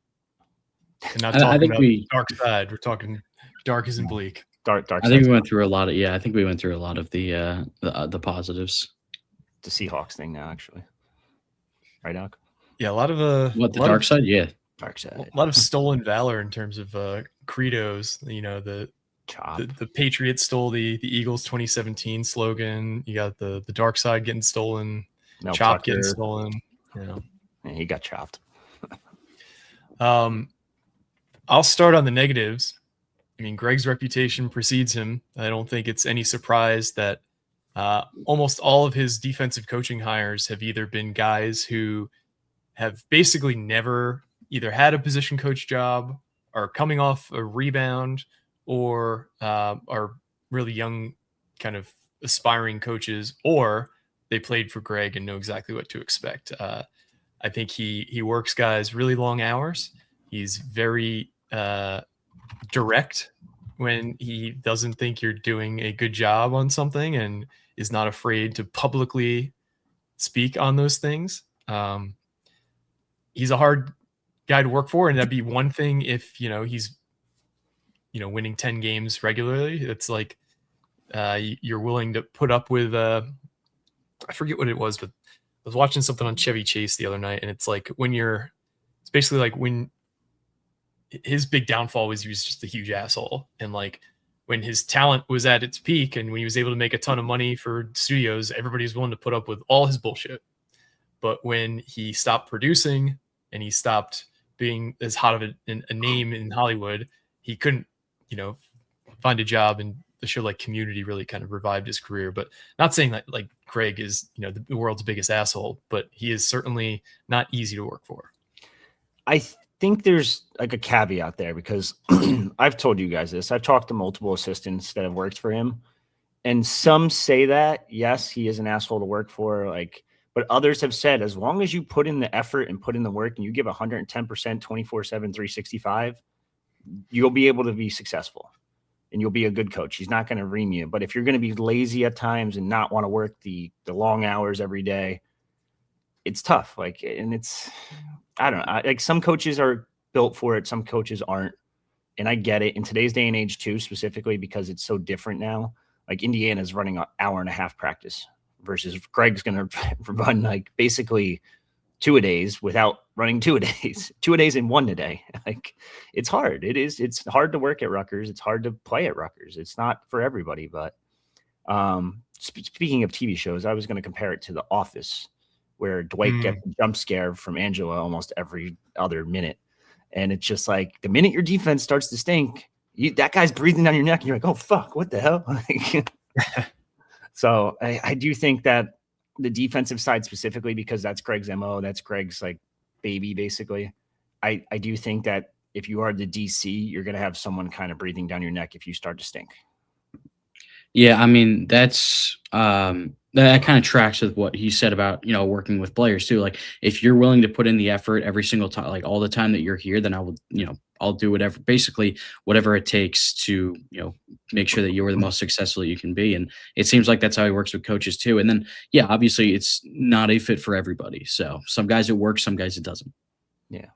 We're not I talking think about dark side. We're talking dark isn't bleak. Dark I think we went through a lot of the positives. The Seahawks thing now, actually. Right, Alec? Yeah, a lot of the dark side? Yeah. Dark side. A lot of stolen valor in terms of credos. You know, the Patriots stole the Eagles 2017 slogan. You got the dark side getting stolen, Chop getting stolen. Yeah, he got chopped. I'll start on the negatives. I mean, Greg's reputation precedes him. I don't think it's any surprise that almost all of his defensive coaching hires have either been guys who have basically never either had a position coach job, are coming off a rebound, or are really young kind of aspiring coaches, or they played for Greg and know exactly what to expect. I think he works guys really long hours. He's very direct when he doesn't think you're doing a good job on something, and is not afraid to publicly speak on those things. He's a hard guy to work for, and that'd be one thing if he's winning 10 games regularly. It's like you're willing to put up with I forget what it was, but I was watching something on Chevy Chase the other night, and it's like it's basically like when his big downfall was he was just a huge asshole, and like when his talent was at its peak and when he was able to make a ton of money for studios, everybody was willing to put up with all his bullshit. But when he stopped producing and he stopped being as hot of a name in Hollywood, he couldn't find a job, and the show like Community really kind of revived his career. But not saying that like Greg is the world's biggest asshole, but he is certainly not easy to work for. I think there's like a caveat there, because I've told you guys this. I've talked to multiple assistants that have worked for him, and some say that yes, he is an asshole to work for, but others have said, as long as you put in the effort and put in the work and you give 110%, 24/7, 365, you'll be able to be successful and you'll be a good coach. He's not going to ream you. But if you're going to be lazy at times and not want to work the long hours every day, it's tough. And it's, I don't know, some coaches are built for it. Some coaches aren't. And I get it in today's day and age too, specifically because it's so different now. Like Indiana's running an hour and a half practice versus Greg's going to run basically 2-a-days without running 2-a-days, 2-a-days and 1-a-day. It's hard. It's hard to work at Rutgers. It's hard to play at Rutgers. It's not for everybody, but speaking of TV shows, I was going to compare it to The Office, where Dwight gets a jump scare from Angela almost every other minute. And it's just like, the minute your defense starts to stink, that guy's breathing down your neck and you're like, oh fuck, what the hell? So I do think that the defensive side specifically, because that's Greg's MO, that's Greg's baby, basically. I do think that if you are the DC, you're going to have someone kind of breathing down your neck if you start to stink. Yeah, I mean, that's that kind of tracks with what he said about, working with players too. Like, if you're willing to put in the effort every single time, all the time that you're here, then I will, I'll do whatever it takes to, make sure that you're the most successful you can be. And it seems like that's how he works with coaches too. And then, yeah, obviously it's not a fit for everybody. So some guys it works, some guys it doesn't. Yeah.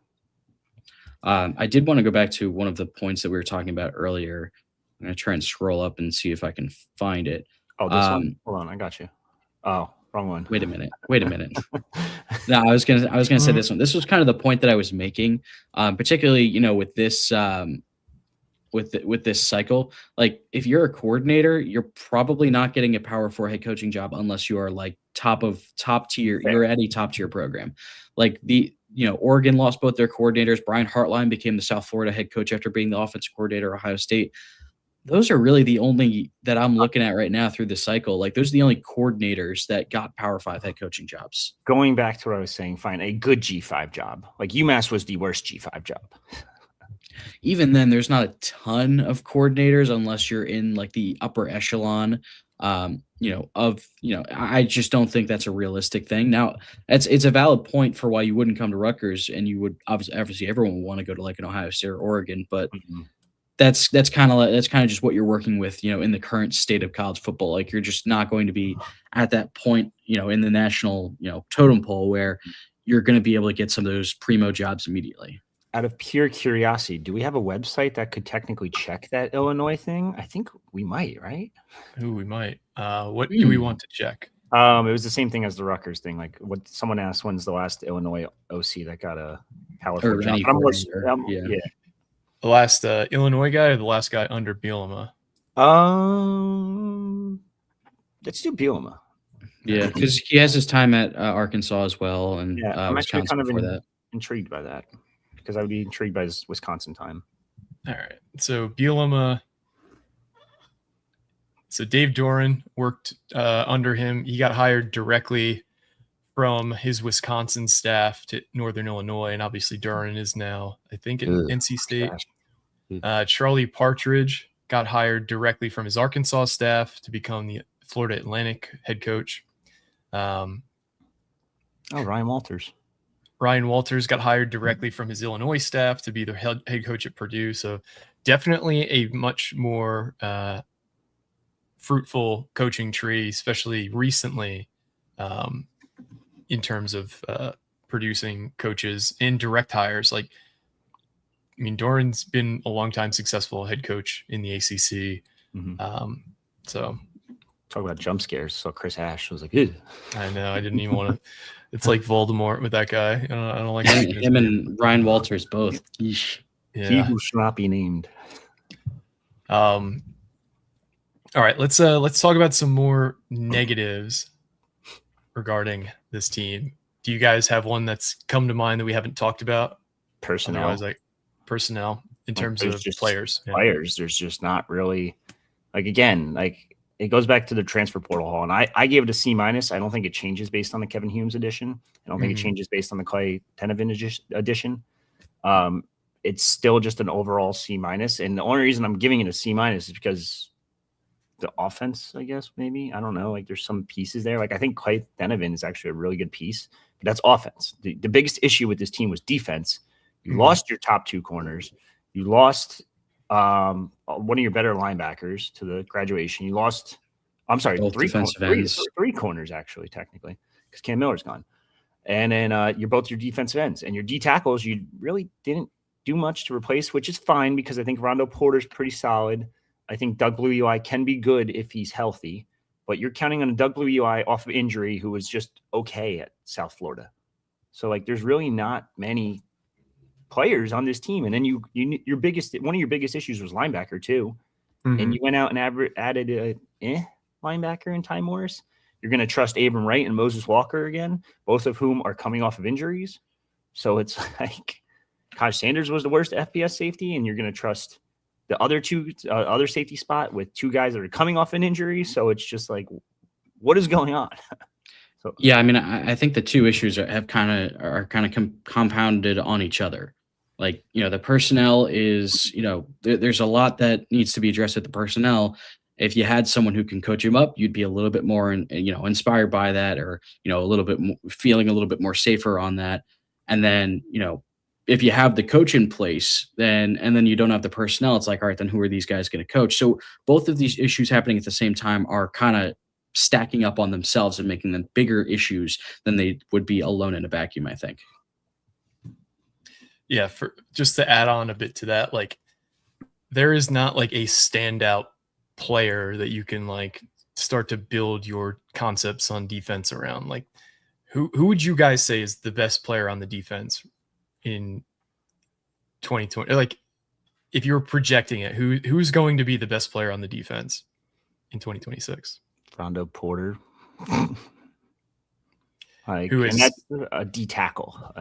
I did want to go back to one of the points that we were talking about earlier. I'm going to try and scroll up and see if I can find it. Oh, this one? Hold on. I got you. Oh, wrong one. Wait a minute. No, I was gonna say this one. This was kind of the point that I was making, particularly, with this with this cycle. Like, if you're a coordinator, you're probably not getting a Power 4 head coaching job unless you are like top tier. You're at a top tier program. Like Oregon lost both their coordinators. Brian Hartline became the South Florida head coach after being the offensive coordinator at Ohio State. Those are really the only that I'm looking at right now through the cycle. Like, those are the only coordinators that got Power 5 head coaching jobs. Going back to what I was saying, find a good G5 job. Like, UMass was the worst G5 job. Even then, there's not a ton of coordinators unless you're in like the upper echelon. I just don't think that's a realistic thing. Now, it's a valid point for why you wouldn't come to Rutgers, and you would obviously everyone would want to go to like an Ohio State or Oregon, but that's kind of just what you're working with, in the current state of college football. Like, you're just not going to be at that point, in the national, totem pole where you're going to be able to get some of those primo jobs immediately. Out of pure curiosity, do we have a website that could technically check that Illinois thing? I think we might, right? Ooh, we might. What do we want to check? It was the same thing as the Rutgers thing. Like, what someone asked, when's the last Illinois OC that got a Power 4 job? Yeah. The last Illinois guy or the last guy under Bielema? Let's do Bielema. Yeah, because he has his time at Arkansas as well, and I'm actually Wisconsin kind of that. Intrigued by that, because I would be intrigued by his Wisconsin time. All right, so Bielema. So Dave Doran worked under him. He got hired directly from his Wisconsin staff to Northern Illinois, and obviously Doran is now, I think, at NC State. Charlie Partridge got hired directly from his Arkansas staff to become the Florida Atlantic head coach. Ryan Walters. Ryan Walters got hired directly from his Illinois staff to be the head coach at Purdue. So definitely a much more fruitful coaching tree, especially recently, in terms of producing coaches and direct hires. Like, I mean, Doran's been a long time successful head coach in the ACC. So talk about jump scares. So Chris Ash was like, ew. I know. I didn't even want to. It's like Voldemort with that guy. I don't like him and Ryan Walters both. Yeesh. Yeah. He who shall not be named. All right, let's talk about some more negatives regarding this team. Do you guys have one that's come to mind that we haven't talked about? Personnel. Otherwise, like personnel in terms of players. Players, there's just not really, like, again, like, it goes back to the transfer portal hall, and I gave it a C-. I don't think it changes based on the Kevyn Humes edition. I don't think it changes based on the Clay Tenovin edition. It's still just an overall C-, and the only reason I'm giving it a C- is because the offense, I guess, maybe. I don't know. Like, there's some pieces there. Like, I think Clay Tenovin is actually a really good piece, but that's offense. The biggest issue with this team was defense. You lost your top two corners. You lost one of your better linebackers to the graduation. You lost, three corners, actually, technically, because Cam Miller's gone. And then you're both your defensive ends. And your D tackles, you really didn't do much to replace, which is fine, because I think Rondo Porter's pretty solid. I think Doug Blue UI can be good if he's healthy, but you're counting on a Doug Blue UI off of injury who was just okay at South Florida. So, like, there's really not many players on this team. And then one of your biggest issues was linebacker too. And you went out and added a linebacker in Ty Morris. You're going to trust Abram Wright and Moses Walker again, both of whom are coming off of injuries. So it's like Kaj Sanders was the worst FBS safety, and you're going to trust the other other safety spot with two guys that are coming off an injury. So it's just like, what is going on? So yeah, I mean, I think the two issues are kind of compounded on each other. Like, the personnel is, there's a lot that needs to be addressed with the personnel. If you had someone who can coach him up, you'd be a little bit more, inspired by that, or, a little bit more, feeling a little bit more safer on that. And then, if you have the coach in place, and then you don't have the personnel, it's like, all right, then who are these guys going to coach? So both of these issues happening at the same time are kind of stacking up on themselves and making them bigger issues than they would be alone in a vacuum, I think. Yeah, for just to add on a bit to that, like, there is not like a standout player that you can like start to build your concepts on defense around. Like, who would you guys say is the best player on the defense in 2020? Like, if you're projecting it, who's going to be the best player on the defense in 2026? Rondo Porter. Who and is that's a D tackle.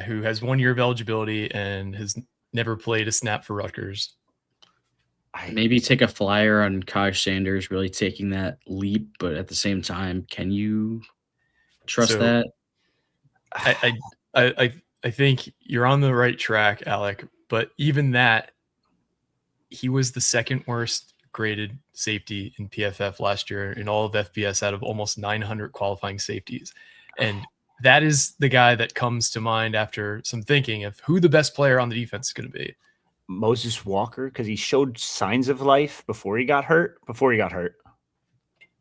who has 1 year of eligibility and has never played a snap for Rutgers. Maybe take a flyer on Kaj Sanders really taking that leap, but at the same time, can you trust that? I think you're on the right track, Alec, but even that, he was the second worst graded safety in PFF last year in all of FBS out of almost 900 qualifying safeties. And that is the guy that comes to mind after some thinking of who the best player on the defense is going to be. Moses Walker, because he showed signs of life before he got hurt.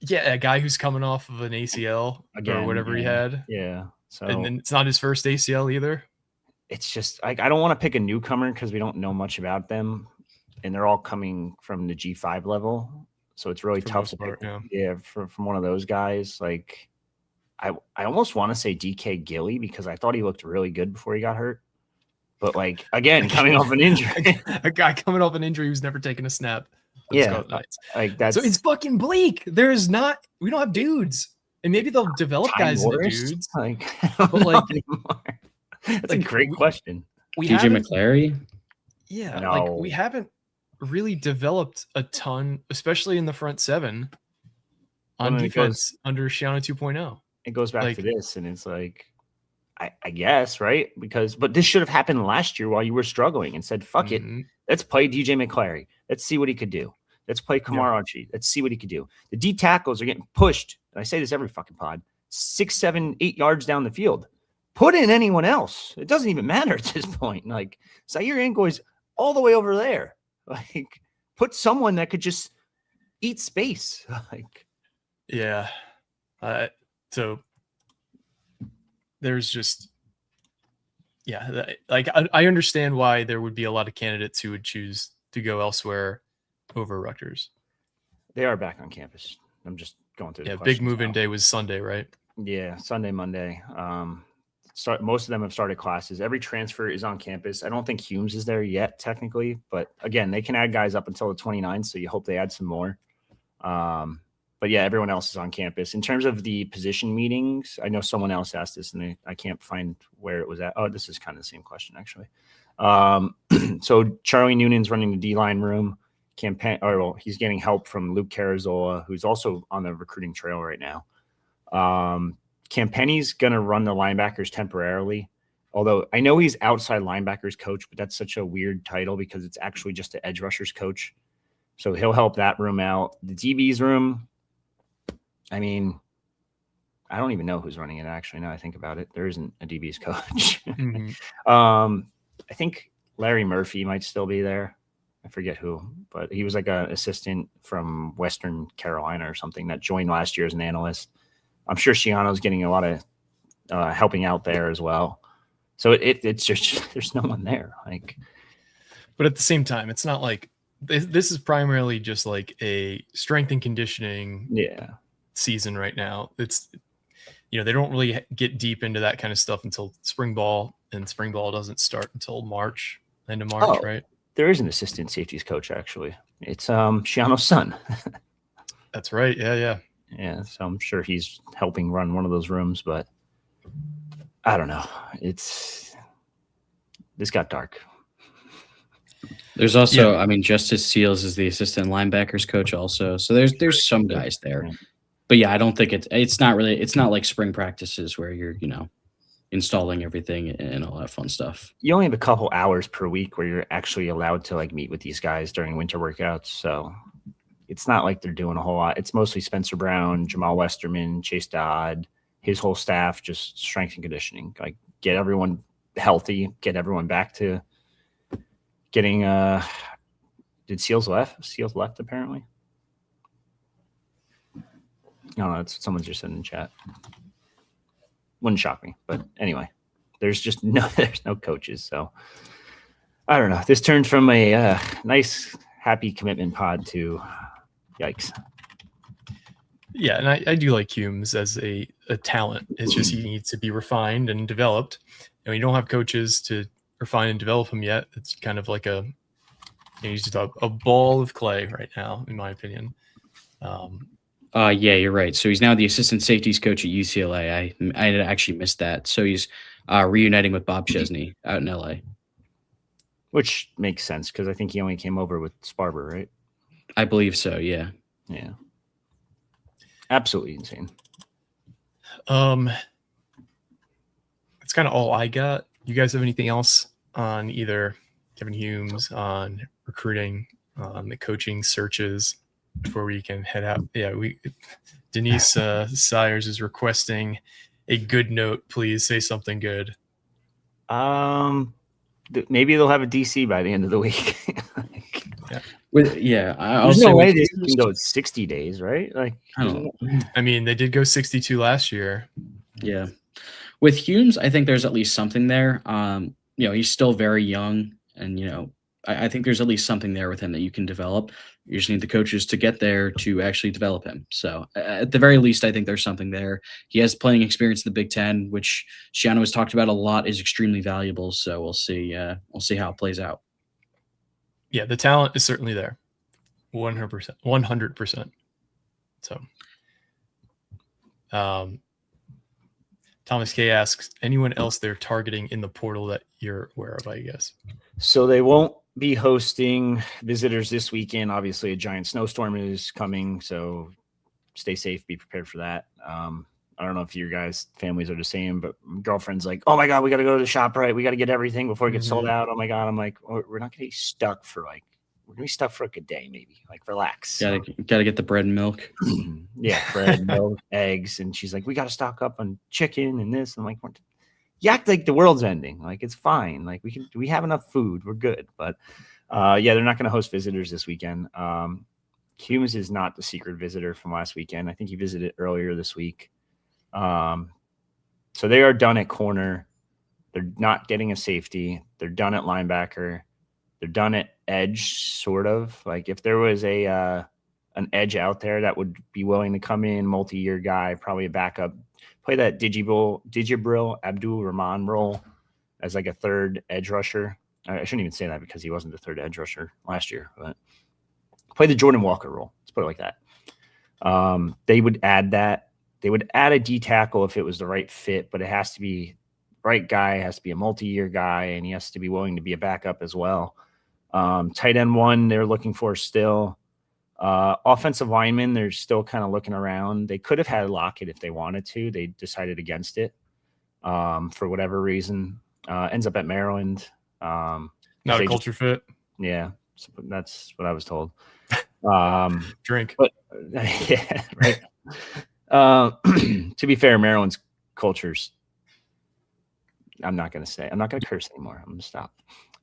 Yeah, a guy who's coming off of an ACL or whatever he had. Yeah. So and then it's not his first ACL either. It's just I don't want to pick a newcomer because we don't know much about them, and they're all coming from the G5 level. So it's really tough to pick. Yeah, from one of those guys. I almost want to say DK Gilly because I thought he looked really good before he got hurt. But again, coming off an injury. A guy coming off an injury who's never taken a snap. Yeah. So it's fucking bleak. We don't have dudes. And maybe they'll develop guys into dudes. That's a great question. DJ McClary? Yeah. No. We haven't really developed a ton, especially in the front seven on defense under Shiano 2.0. It goes back to this, and it's I guess, right? But this should have happened last year while you were struggling and said, fuck it. Let's play DJ McClary. Let's see what he could do. Let's play Kamar Archie. Let's see what he could do. The D tackles are getting pushed. And I say this every fucking pod, 6, 7, 8 yards down the field. Put in anyone else. It doesn't even matter at this point. Zaire Ingoy's all the way over there. Put someone that could just eat space. Yeah. So there's just, I understand why there would be a lot of candidates who would choose to go elsewhere over Rutgers. They are back on campus. I'm just going through. Yeah, big move-in day was Sunday, right? Yeah, Sunday, Monday. Most of them have started classes. Every transfer is on campus. I don't think Humes is there yet, technically, but again, they can add guys up until the 29th, so you hope they add some more. But yeah, everyone else is on campus. In terms of the position meetings, I know someone else asked this, and I can't find where it was at. Oh, this is kind of the same question, actually. So Charlie Noonan's running the D-line room. He's getting help from Luke Carazola, who's also on the recruiting trail right now. Campenny's going to run the linebackers temporarily, although I know he's outside linebackers coach, but that's such a weird title because it's actually just the edge rushers coach. So he'll help that room out. The DB's room, I mean, I don't even know who's running it, actually, now I think about it. There isn't a DB's coach. I think Larry Murphy might still be there. I forget who, but he was an assistant from Western Carolina or something that joined last year as an analyst. I'm sure Shiano's getting a lot of helping out there as well. So it's just there's no one there. But at the same time, it's not like this is primarily just a strength and conditioning season right now. It's they don't really get deep into that kind of stuff until spring ball, and spring ball doesn't start until end of March, right? There is an assistant safeties coach, actually. It's Shiano's son. That's right. Yeah. Yeah, so I'm sure he's helping run one of those rooms, but I don't know. This got dark. There's also, Justice Seals is the assistant linebackers coach also. So there's some guys there. But yeah, I don't think it's not like spring practices where you're, installing everything and all that fun stuff. You only have a couple hours per week where you're actually allowed to meet with these guys during winter workouts. So it's not like they're doing a whole lot. It's mostly Spencer Brown, Jamal Westerman, Chase Dodd, his whole staff, just strength and conditioning. Get everyone healthy, get everyone back to getting did Seals left? Seals left apparently. No, that's what someone just said in the chat. Wouldn't shock me, but anyway, there's no coaches. So I don't know. This turned from a nice, happy commitment pod to yikes. Yeah, and I do like Humes as a talent. It's just he needs to be refined and developed. You don't have coaches to refine and develop him yet. It's kind of like a He's just a ball of clay right now, in my opinion. Yeah, you're right. So he's now the assistant safeties coach at UCLA. I had actually missed that. So he's reuniting with Bob Chesney out in LA. Which makes sense because I think he only came over with Sparber, right? I believe so, yeah. Yeah. Absolutely insane. That's kind of all I got. You guys have anything else on either Kevyn Humes, on recruiting, on the coaching searches before we can head out? Yeah, Denise Sires is requesting a good note. Please say something good. Maybe they'll have a DC by the end of the week. I'll There's say no way they can go 60 days, right? Like, I mean, they did go 62 last year. Yeah. With Humes, I think there's at least something there. He's still very young, and I think there's at least something there with him that you can develop. You just need the coaches to get there to actually develop him. So at the very least, I think there's something there. He has playing experience in the Big Ten, which Shiano has talked about a lot, is extremely valuable. So we'll see. We'll see how it plays out. Yeah, the talent is certainly there, 100%, 100%. So, Thomas K asks, anyone else they're targeting in the portal that you're aware of, I guess? So they won't be hosting visitors this weekend. Obviously, a giant snowstorm is coming, so stay safe, be prepared for that. I don't know if your guys' families are the same, but my girlfriend's like, oh my God, we got to go to the shop, right? We got to get everything before it gets sold out. Oh my God. I'm like, we're not going to be stuck for we're going to be stuck for like a day, maybe. Like, relax. Gotta get the bread and milk. Yeah, bread, milk, eggs. And she's like, we got to stock up on chicken and this. I'm like, you act like the world's ending. Like, it's fine. Like, we have enough food. We're good. But they're not going to host visitors this weekend. Humes is not the secret visitor from last weekend. I think he visited earlier this week. So they are done at corner. They're not getting a safety. They're done at linebacker. They're done at edge, sort of. Like, if there was an edge out there that would be willing to come in, multi-year guy, probably a backup, play that Digibril Abdul Rahman role as like a third edge rusher. I shouldn't even say that because he wasn't the third edge rusher last year, but play the Jordan Walker role. Let's put it like that. They would add that. They would add a D tackle if it was the right fit, but it has to be right guy, has to be a multi-year guy, and he has to be willing to be a backup as well. Tight end one, they're looking for still. Offensive lineman, they're still kind of looking around. They could have had Lockett if they wanted to. They decided against it for whatever reason. Ends up at Maryland. Not a culture fit. Yeah, that's what I was told. Drink. But, yeah, right. To be fair, Maryland's culture's, I'm not going to curse anymore. I'm going to stop.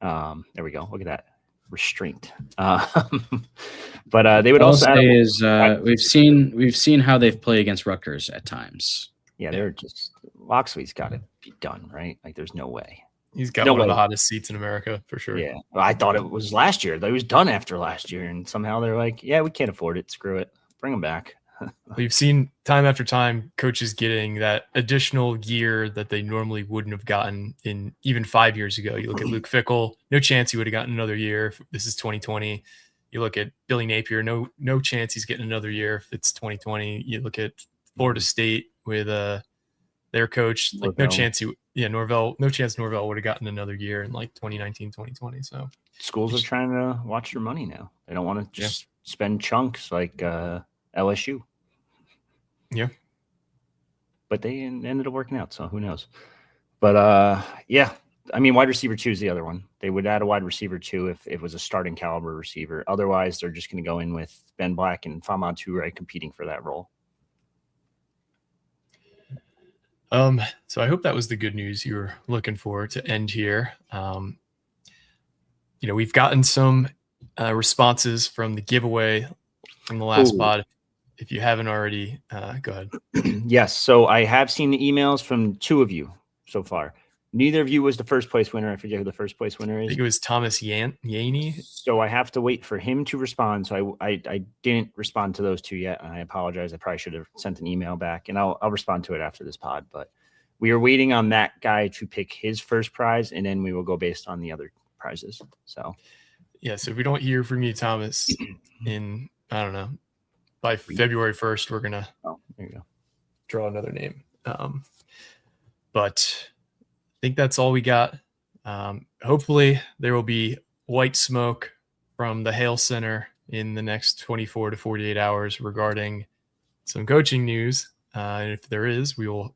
There we go. Look at that. Restraint. But they would also say is we've seen how they've played against Rutgers at times. Yeah, they're just, Loxley's got to be done, right? Like, there's no way. He's got one of the hottest seats in America for sure. Yeah. Well, I thought it was last year. That was done after last year, and somehow they're like, yeah, we can't afford it. Screw it. Bring him back. We've seen time after time coaches getting that additional year that they normally wouldn't have gotten in even 5 years ago. You look at Luke Fickell, no chance he would have gotten another year if this is 2020. You look at Billy Napier, no chance he's getting another year if it's 2020. You look at Florida State with their coach, like Norvell, no chance Norvell would have gotten another year in like 2019, 2020. So schools are trying to watch their money now. They don't want to just spend chunks like LSU. Yeah. But they ended up working out, so who knows? But I mean, wide receiver 2 is the other one. They would add a wide receiver 2 if it was a starting caliber receiver. Otherwise, they're just going to go in with Ben Black and Fama Toure competing for that role. So I hope that was the good news you were looking for to end here. We've gotten some responses from the giveaway from the last pod. If you haven't already, go ahead. Yes. So I have seen the emails from 2 of you so far. Neither of you was the first place winner. I forget who the first place winner is. I think it was Thomas Yaney. So I have to wait for him to respond. So I didn't respond to those 2 yet. And I apologize. I probably should have sent an email back, and I'll respond to it after this pod. But we are waiting on that guy to pick his first prize, and then we will go based on the other prizes. So So if we don't hear from you, Thomas, in, I don't know, by February 1st, we're going to there you go. draw another name. But I think that's all we got. Hopefully there will be white smoke from the Hale Center in the next 24 to 48 hours regarding some coaching news. And if there is, we will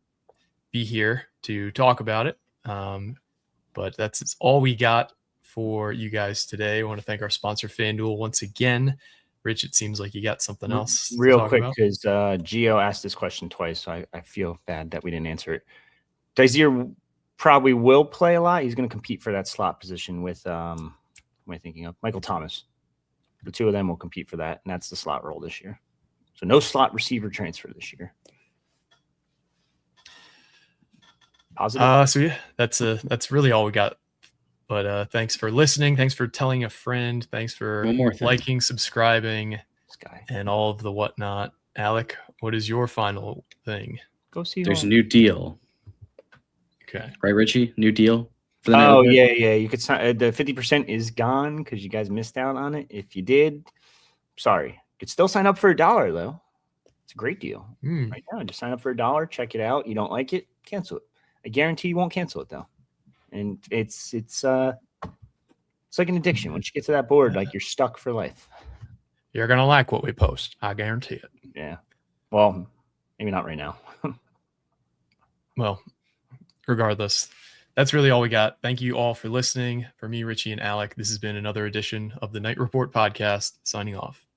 be here to talk about it. But that's all we got for you guys today. I want to thank our sponsor, FanDuel, once again. Rich, it seems like you got something else real quick, because Gio asked this question twice, so I feel bad that we didn't answer it. Dazier probably will play a lot. He's going to compete for that slot position with, what am I thinking of? Michael Thomas. The two of them will compete for that, and that's the slot role this year. So no slot receiver transfer this year. Positive. So yeah, that's really all we got. But thanks for listening. Thanks for telling a friend. Thanks for liking, subscribing, and all of the whatnot. Alec, what is your final thing? Go see. There's a new deal. Okay. Right, Richie? New deal? Oh, yeah. You could sign. The 50% is gone because you guys missed out on it. If you did, sorry. You could still sign up for $1, though. It's a great deal. Right now, just sign up for $1. Check it out. You don't like it, cancel it. I guarantee you won't cancel it, though. And it's like an addiction. Once you get to that board, like you're stuck for life. You're going to like what we post. I guarantee it. Yeah. Well, maybe not right now. Well, regardless, that's really all we got. Thank you all for listening. For me, Richie, and Alec, this has been another edition of the Night Report podcast. Signing off.